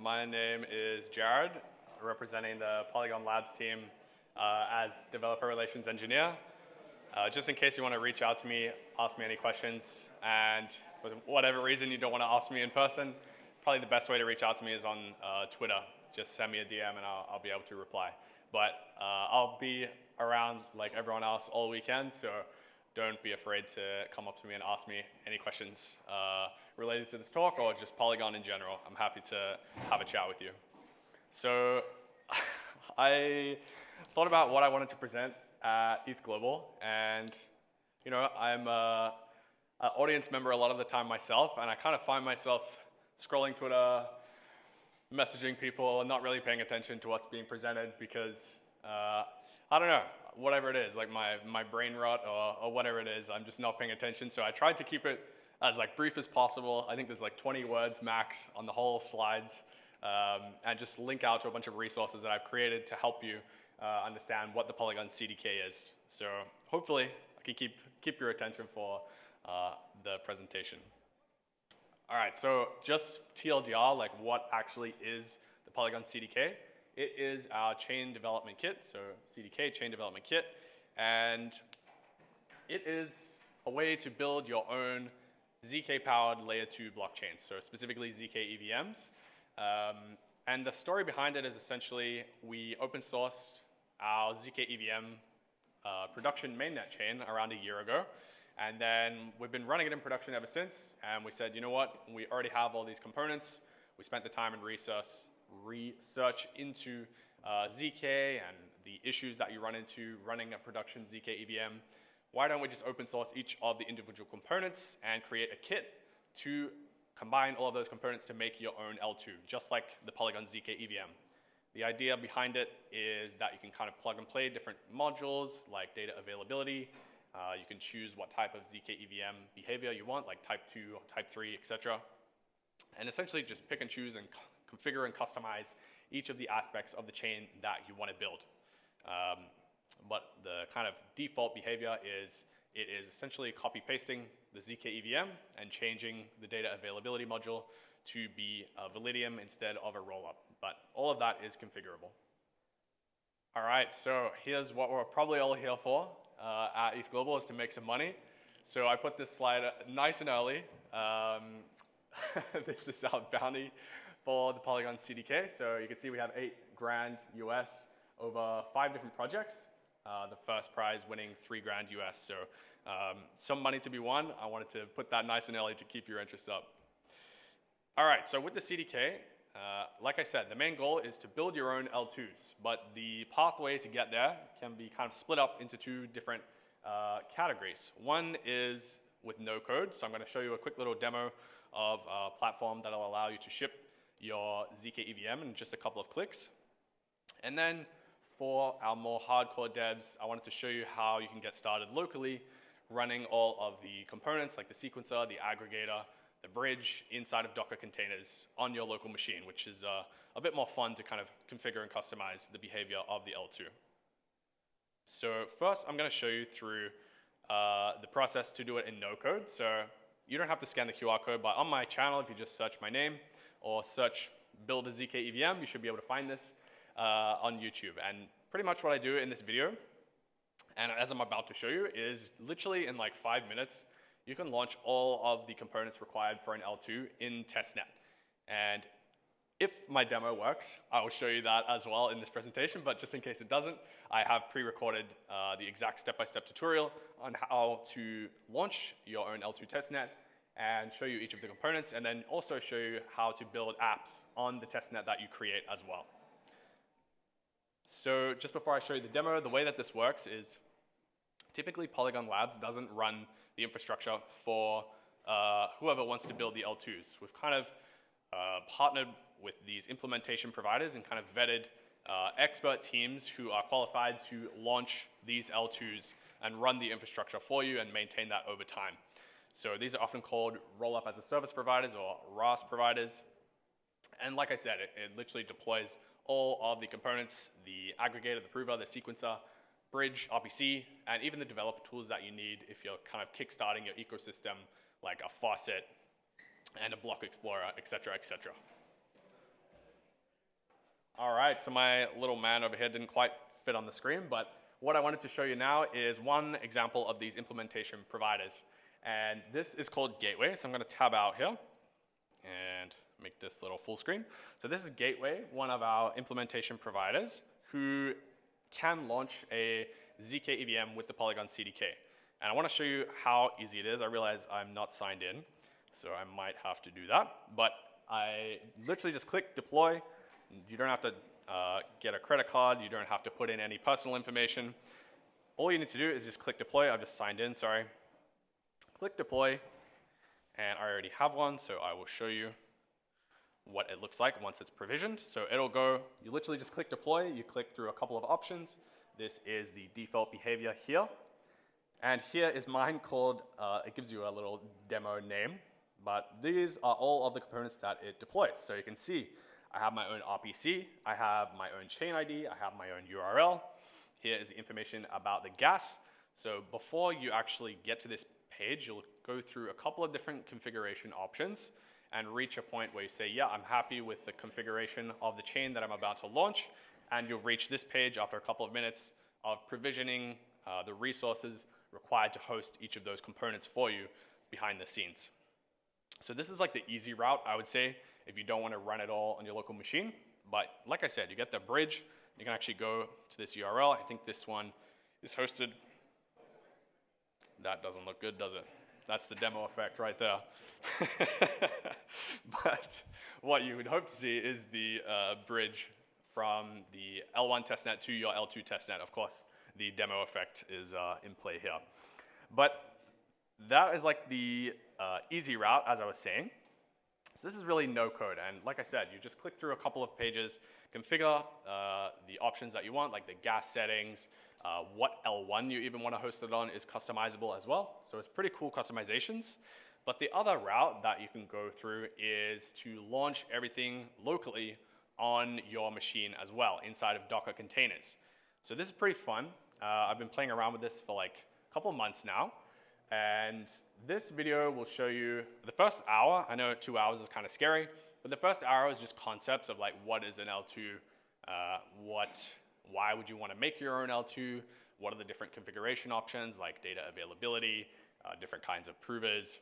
My name is Jarrod, representing the Polygon Labs team as Developer Relations Engineer. Just in case you want to reach out to me, ask me any questions, and for whatever reason you don't want to ask me in person, probably the best way to reach out to me is on Twitter. Just send me a DM and I'll be able to reply. But I'll be around like everyone else all weekend, so don't be afraid to come up to me and ask me any questions related to this talk or just Polygon in general. I'm happy to have a chat with you. So I thought about what I wanted to present at ETHGlobal, and you know, I'm an audience member a lot of the time myself, and I kind of find myself scrolling Twitter, messaging people, and not really paying attention to what's being presented because I don't know, whatever it is, like my brain rot or whatever it is, I'm just not paying attention. So I tried to keep it as like brief as possible. I think there's like 20 words max on the whole slides, and just link out to a bunch of resources that I've created to help you understand what the Polygon CDK is. So hopefully I can keep your attention for the presentation. All right, so just TLDR, like what actually is the Polygon CDK? It is our chain development kit, so CDK, chain development kit, and it is a way to build your own ZK-powered layer 2 blockchains, so specifically ZK-EVMs. And the story behind it is essentially we open sourced our ZK-EVM production mainnet chain around a year ago, and then we've been running it in production ever since, and we said, you know what, we already have all these components. We spent the time and research into ZK and the issues that you run into running a production ZK-EVM. Why don't we just open source each of the individual components and create a kit to combine all of those components to make your own L2, just like the Polygon ZK-EVM. The idea behind it is that you can kind of plug and play different modules like data availability. You can choose what type of ZK-EVM behavior you want, like type 2, type 3, etc. And essentially just pick and choose and configure and customize each of the aspects of the chain that you want to build. But the kind of default behavior is it is essentially copy-pasting the ZK-EVM and changing the data availability module to be a Validium instead of a rollup. But all of that is configurable. All right, so here's what we're probably all here for at ETHGlobal, is to make some money. So I put this slide nice and early. This is our bounty for the Polygon CDK. So you can see we have $8,000 US over 5 different projects. The first prize winning $3,000 US. So some money to be won. I wanted to put that nice and early to keep your interest up. All right, so with the CDK, like I said, the main goal is to build your own L2s, but the pathway to get there can be kind of split up into 2 different categories. One is with no code, so I'm going to show you a quick little demo of a platform that will allow you to ship your ZK-EVM in just a couple of clicks. And then for our more hardcore devs, I wanted to show you how you can get started locally running all of the components like the sequencer, the aggregator, the bridge inside of Docker containers on your local machine, which is a bit more fun to kind of configure and customize the behavior of the L2. So first, I'm going to show you through the process to do it in no code. So you don't have to scan the QR code, but on my channel, if you just search my name or search build a ZK-EVM, you should be able to find this on YouTube. And pretty much what I do in this video, and as I'm about to show you, is literally in like 5 minutes, you can launch all of the components required for an L2 in testnet. And if my demo works, I will show you that as well in this presentation, but just in case it doesn't, I have pre-recorded the exact step-by-step tutorial on how to launch your own L2 testnet and show you each of the components, and then also show you how to build apps on the testnet that you create as well. So just before I show you the demo, the way that this works is typically Polygon Labs doesn't run the infrastructure for whoever wants to build the L2s. We've kind of partnered with these implementation providers and kind of vetted expert teams who are qualified to launch these L2s and run the infrastructure for you and maintain that over time. So these are often called roll-up as a service providers or RaaS providers. And like I said, it literally deploys all of the components, the aggregator, the prover, the sequencer, bridge, RPC, and even the developer tools that you need if you're kind of kickstarting your ecosystem, like a faucet and a block explorer, et cetera, et cetera. All right, so my little man over here didn't quite fit on the screen, but what I wanted to show you now is one example of these implementation providers. And this is called Gateway, so I'm going to tab out here and make this little full screen. So this is Gateway, one of our implementation providers who can launch a ZK-EVM with the Polygon CDK. And I want to show you how easy it is. I realize I'm not signed in, so I might have to do that. But I literally just click deploy. You don't have to get a credit card. You don't have to put in any personal information. All you need to do is just click deploy. I've just signed in, sorry. Click deploy, and I already have one, so I will show you what it looks like once it's provisioned. So it'll go, you literally just click deploy. You click through a couple of options. This is the default behavior here. And here is mine called, it gives you a little demo name, but these are all of the components that it deploys. So you can see I have my own RPC, I have my own chain ID, I have my own URL. Here is the information about the gas. So before you actually get to this page, you'll go through a couple of different configuration options and reach a point where you say, yeah, I'm happy with the configuration of the chain that I'm about to launch. And you'll reach this page after a couple of minutes of provisioning the resources required to host each of those components for you behind the scenes. So this is like the easy route, I would say, if you don't want to run it all on your local machine. But like I said, you get the bridge. You can actually go to this URL. I think this one is hosted. That doesn't look good, does it? That's the demo effect right there. But what you would hope to see is the bridge from the L1 testnet to your L2 testnet. Of course, the demo effect is in play here. But that is like the easy route, as I was saying. So this is really no code, and like I said, you just click through a couple of pages, configure the options that you want, like the gas settings, what L1 you even want to host it on is customizable as well. So it's pretty cool customizations. But the other route that you can go through is to launch everything locally on your machine as well, inside of Docker containers. So this is pretty fun. I've been playing around with this for like a couple of months now. And this video will show you the first hour. I know 2 hours is kind of scary, but the first hour is just concepts of like what is an L2, why would you want to make your own L2, what are the different configuration options like data availability, different kinds of provers,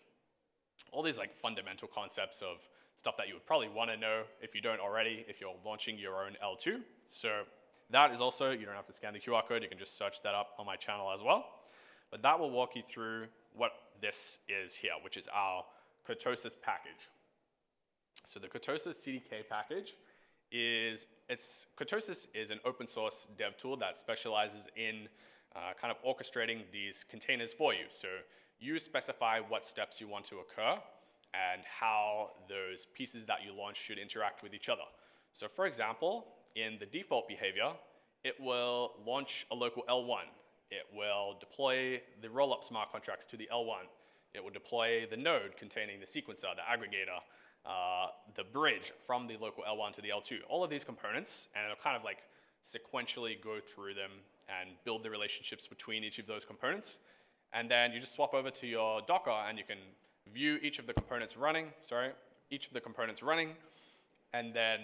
all these like fundamental concepts of stuff that you would probably want to know if you don't already, if you're launching your own L2. So that is also, you don't have to scan the QR code, you can just search that up on my channel as well. But that will walk you through what this is here, which is our Ketosis package. So the Ketosis CDK package is, Ketosis is an open source dev tool that specializes in kind of orchestrating these containers for you. So you specify what steps you want to occur and how those pieces that you launch should interact with each other. So for example, in the default behavior, it will launch a local L1. It will deploy the rollup smart contracts to the L1. It will deploy the node containing the sequencer, the aggregator, the bridge from the local L1 to the L2. All of these components, and it'll kind of like sequentially go through them and build the relationships between each of those components. And then you just swap over to your Docker and you can view each of the components running, and then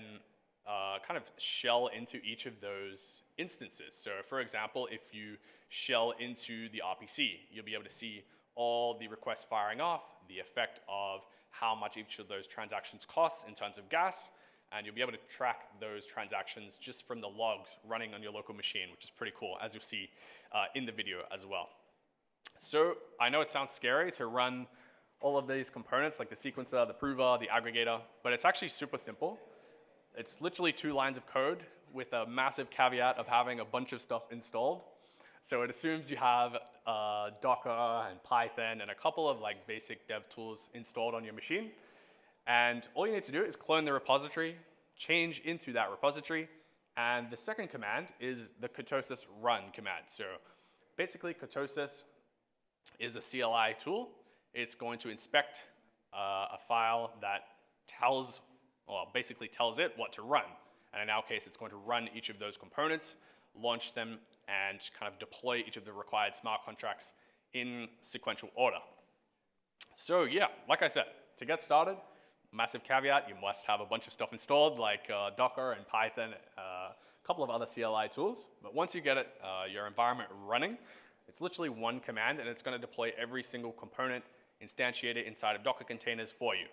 kind of shell into each of those instances. So for example, if you shell into the RPC, you'll be able to see all the requests firing off, the effect of how much each of those transactions costs in terms of gas, and you'll be able to track those transactions just from the logs running on your local machine, which is pretty cool, as you'll see in the video as well. So I know it sounds scary to run all of these components, like the sequencer, the prover, the aggregator, but it's actually super simple. It's literally 2 lines of code with a massive caveat of having a bunch of stuff installed. So it assumes you have Docker and Python and a couple of like basic dev tools installed on your machine. And all you need to do is clone the repository, change into that repository, and the second command is the Ketosis run command. So basically Ketosis is a CLI tool. It's going to inspect a file that basically tells it what to run. And in our case, it's going to run each of those components, launch them, and kind of deploy each of the required smart contracts in sequential order. So yeah, like I said, to get started, massive caveat, you must have a bunch of stuff installed like Docker and Python, a couple of other CLI tools. But once you get it, your environment running, it's literally one command and it's going to deploy every single component instantiated inside of Docker containers for you.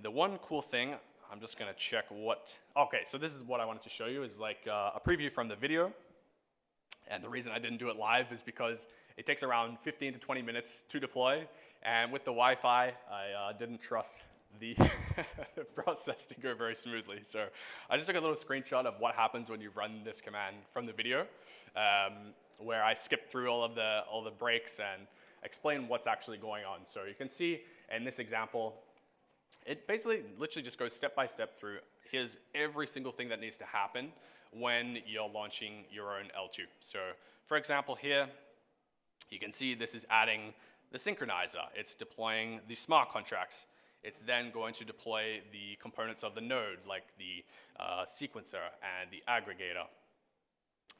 The one cool thing, I'm just going to check what, okay, so this is what I wanted to show you is like a preview from the video. And the reason I didn't do it live is because it takes around 15 to 20 minutes to deploy. And with the Wi-Fi, I didn't trust the process to go very smoothly. So I just took a little screenshot of what happens when you run this command from the video, where I skip through all the breaks and explain what's actually going on. So you can see in this example, it basically literally just goes step by step through. Here's every single thing that needs to happen when you're launching your own L2. So for example here, you can see this is adding the synchronizer. It's deploying the smart contracts. It's then going to deploy the components of the node, like the sequencer and the aggregator.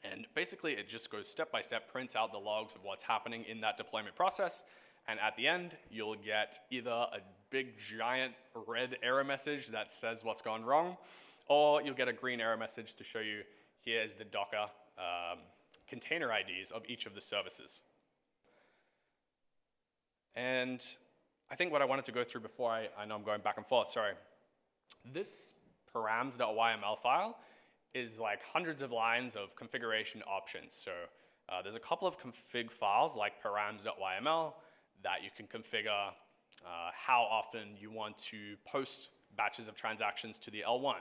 And basically, it just goes step by step, prints out the logs of what's happening in that deployment process. And at the end, you'll get either a big, giant red error message that says what's gone wrong, or you'll get a green error message to show you here's the Docker container IDs of each of the services. And I think what I wanted to go through before I know I'm going back and forth, sorry. This params.yml file is like hundreds of lines of configuration options. So there's a couple of config files like params.yml that you can configure how often you want to post batches of transactions to the L1,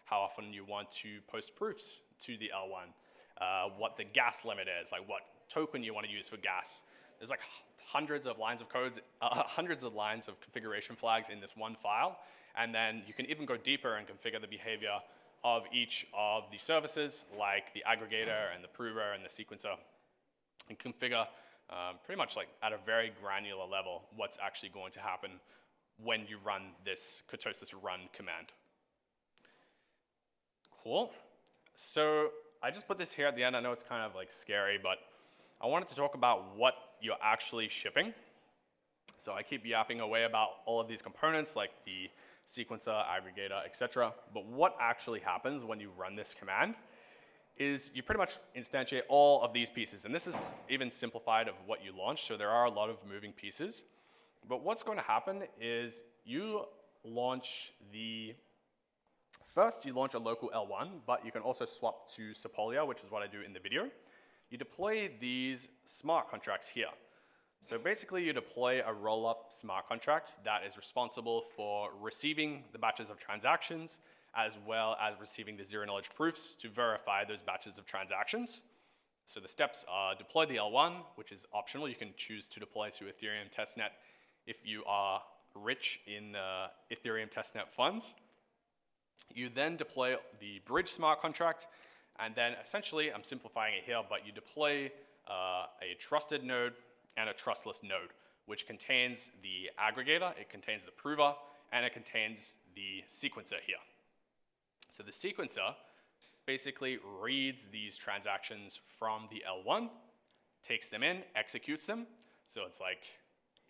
how often you want to post proofs to the L1, what the gas limit is, like what token you want to use for gas. There's like hundreds of lines of codes, hundreds of lines of configuration flags in this one file. And then you can even go deeper and configure the behavior of each of the services, like the aggregator and the prover and the sequencer, and configure pretty much like at a very granular level what's actually going to happen when you run this Ketosis run command. Cool. So I just put this here at the end. I know it's kind of like scary, but I wanted to talk about what you're actually shipping. So I keep yapping away about all of these components like the sequencer, aggregator, etc. But what actually happens when you run this command is you pretty much instantiate all of these pieces. And this is even simplified of what you launch, so there are a lot of moving pieces. But what's going to happen is you launch first you launch a local L1, but you can also swap to Sepolia, which is what I do in the video. You deploy these smart contracts here. So basically you deploy a roll-up smart contract that is responsible for receiving the batches of transactions as well as receiving the zero-knowledge proofs to verify those batches of transactions. So the steps are deploy the L1, which is optional. You can choose to deploy to Ethereum testnet if you are rich in Ethereum testnet funds. You then deploy the bridge smart contract, and then essentially, I'm simplifying it here, but you deploy a trusted node and a trustless node, which contains the aggregator, it contains the prover, and it contains the sequencer here. So the sequencer basically reads these transactions from the L1, takes them in, executes them. So it's like,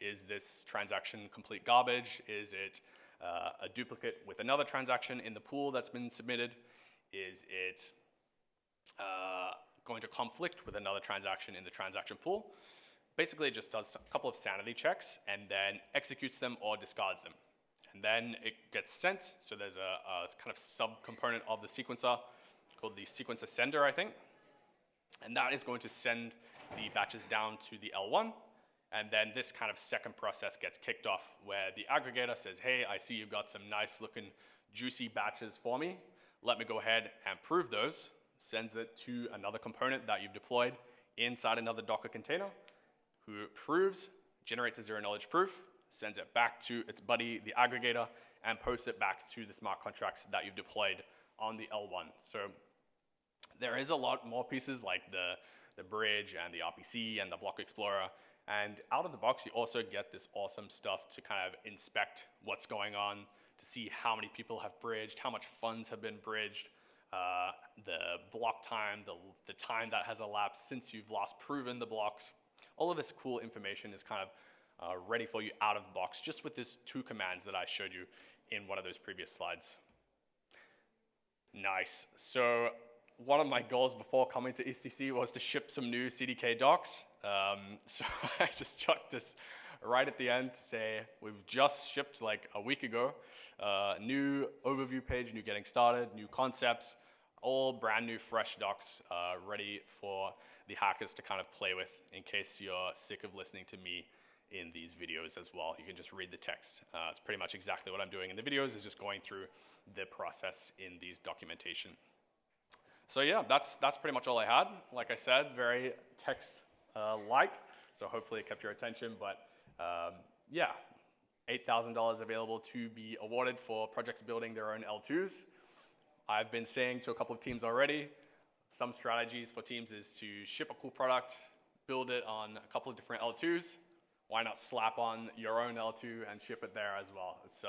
is this transaction complete garbage? Is it a duplicate with another transaction in the pool that's been submitted? Is it going to conflict with another transaction in the transaction pool? Basically, it just does a couple of sanity checks and then executes them or discards them. And then it gets sent. So there's a kind of sub-component of the sequencer called the sequencer sender, I think. And that is going to send the batches down to the L1. And then this kind of second process gets kicked off where the aggregator says, hey, I see you've got some nice looking juicy batches for me. Let me go ahead and prove those. Sends it to another component that you've deployed inside another Docker container, who proves, generates a zero-knowledge proof, sends it back to its buddy, the aggregator, and posts it back to the smart contracts that you've deployed on the L1. So there is a lot more pieces like the bridge and the RPC and the block explorer. And out of the box, you also get this awesome stuff to kind of inspect what's going on, to see how many people have bridged, how much funds have been bridged, the block time, the time that has elapsed since you've last proven the blocks. All of this cool information is kind of ready for you out of the box just with these two commands that I showed you in one of those previous slides. Nice. So one of my goals before coming to ECC was to ship some new CDK docs. So I just chucked this right at the end to say we've just shipped like a week ago, new overview page, new getting started, new concepts, all brand new fresh docs ready for the hackers to kind of play with in case you're sick of listening to me in these videos as well. You can just read the text. It's pretty much exactly what I'm doing in the videos, is just going through the process in these documentation. So yeah, that's pretty much all I had. Like I said, very text light, so hopefully it kept your attention, but yeah, $8,000 available to be awarded for projects building their own L2s. I've been saying to a couple of teams already, some strategies for teams is to ship a cool product, build it on a couple of different L2s. Why not slap on your own L2 and ship it there as well? It's,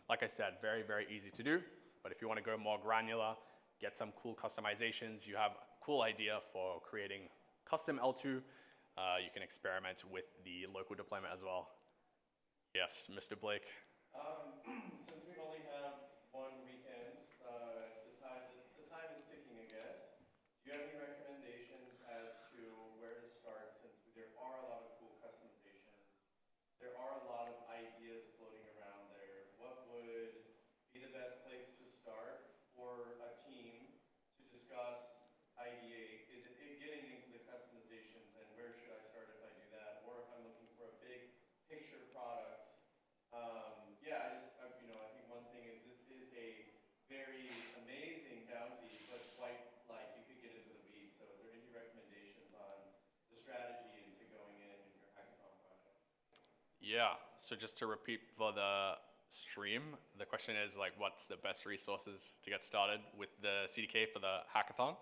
like I said, very, very easy to do. But if you want to go more granular, get some cool customizations, you have a cool idea for creating custom L2, you can experiment with the local deployment as well. Yes, Mr. Blake. Since we only have one weekend, the time is ticking, I guess. Do you have any recommendations as to where to start, since there are a lot of cool customizations? There are a lot of ideas floating around there. What would be the best place to start for a team to discuss, ideate? Is it getting into the customizations, and where should I start if I do that? Or if I'm looking for a big picture product? Yeah, I think one thing is this is a very amazing bounty, but quite like you could get into the weeds. So is there any recommendations on the strategy into going in your hackathon project? Yeah, so just to repeat for the stream, the question is like, what's the best resources to get started with the CDK for the hackathon?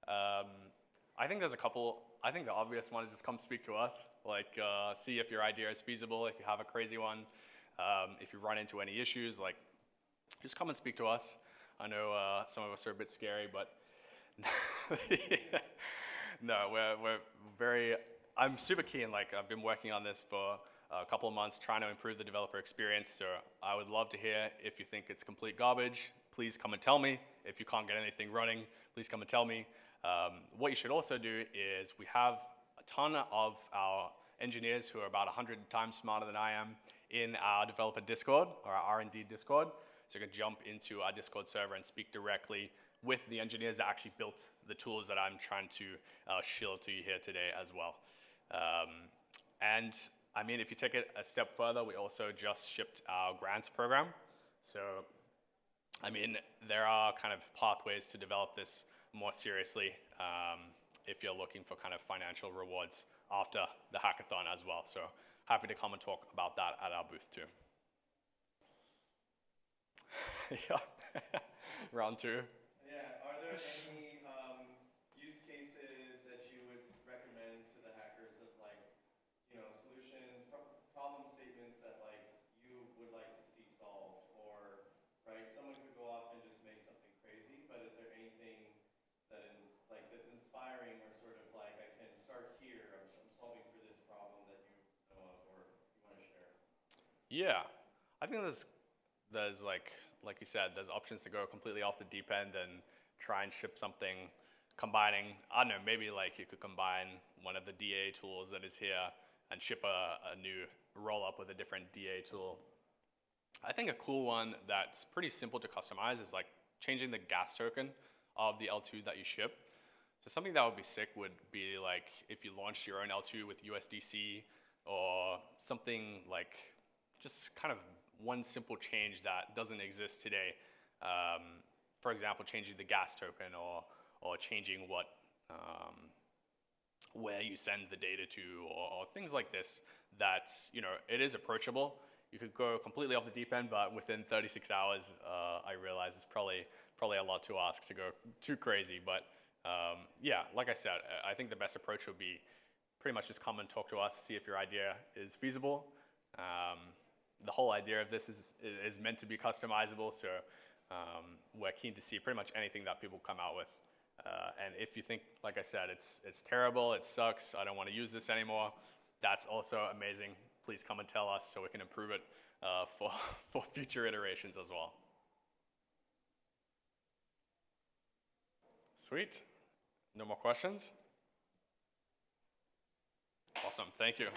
I think there's a couple. I think the obvious one is just come speak to us, like see if your idea is feasible, if you have a crazy one. If you run into any issues, like, just come and speak to us. I know some of us are a bit scary, but no, we're very, I'm super keen. Like, I've been working on this for a couple of months, trying to improve the developer experience. So I would love to hear if you think it's complete garbage. Please come and tell me. If you can't get anything running, please come and tell me. What you should also do is we have a ton of our engineers who are about 100 times smarter than I am in our developer Discord, or our R&D Discord. So you can jump into our Discord server and speak directly with the engineers that actually built the tools that I'm trying to shill to you here today as well. And I mean, if you take it a step further, we also just shipped our grants program. So, I mean, there are kind of pathways to develop this more seriously if you're looking for kind of financial rewards after the hackathon as well. So happy to come and talk about that at our booth too. Yeah, round two. Yeah, are there any use cases that you would recommend to the hackers of, like, solutions, problem statements that like you would like to see solved? Or, right, someone could go off and just make something crazy, but is there anything that is like that's inspiring, or sort of like, I can start here, I'm solving for this problem that you know of or you want to share? Yeah, I think there's like you said, there's options to go completely off the deep end and try and ship something combining, I don't know, maybe like you could combine one of the DA tools that is here and ship a new roll-up with a different DA tool. I think a cool one that's pretty simple to customize is like changing the gas token of the L2 that you ship. So something that would be sick would be like if you launched your own L2 with USDC, or something like just kind of one simple change that doesn't exist today. For example, changing the gas token, or changing what where you send the data to, or things like this. That's, it is approachable. You could go completely off the deep end, but within 36 hours, I realize it's probably a lot to ask to go too crazy. But yeah, like I said, I think the best approach would be pretty much just come and talk to us, see if your idea is feasible. The whole idea of this is meant to be customizable, so we're keen to see pretty much anything that people come out with. And if you think, like I said, it's terrible, it sucks, I don't want to use this anymore, that's also amazing. Please come and tell us so we can improve it. for future iterations as well. Sweet. No more questions? Awesome. Thank you.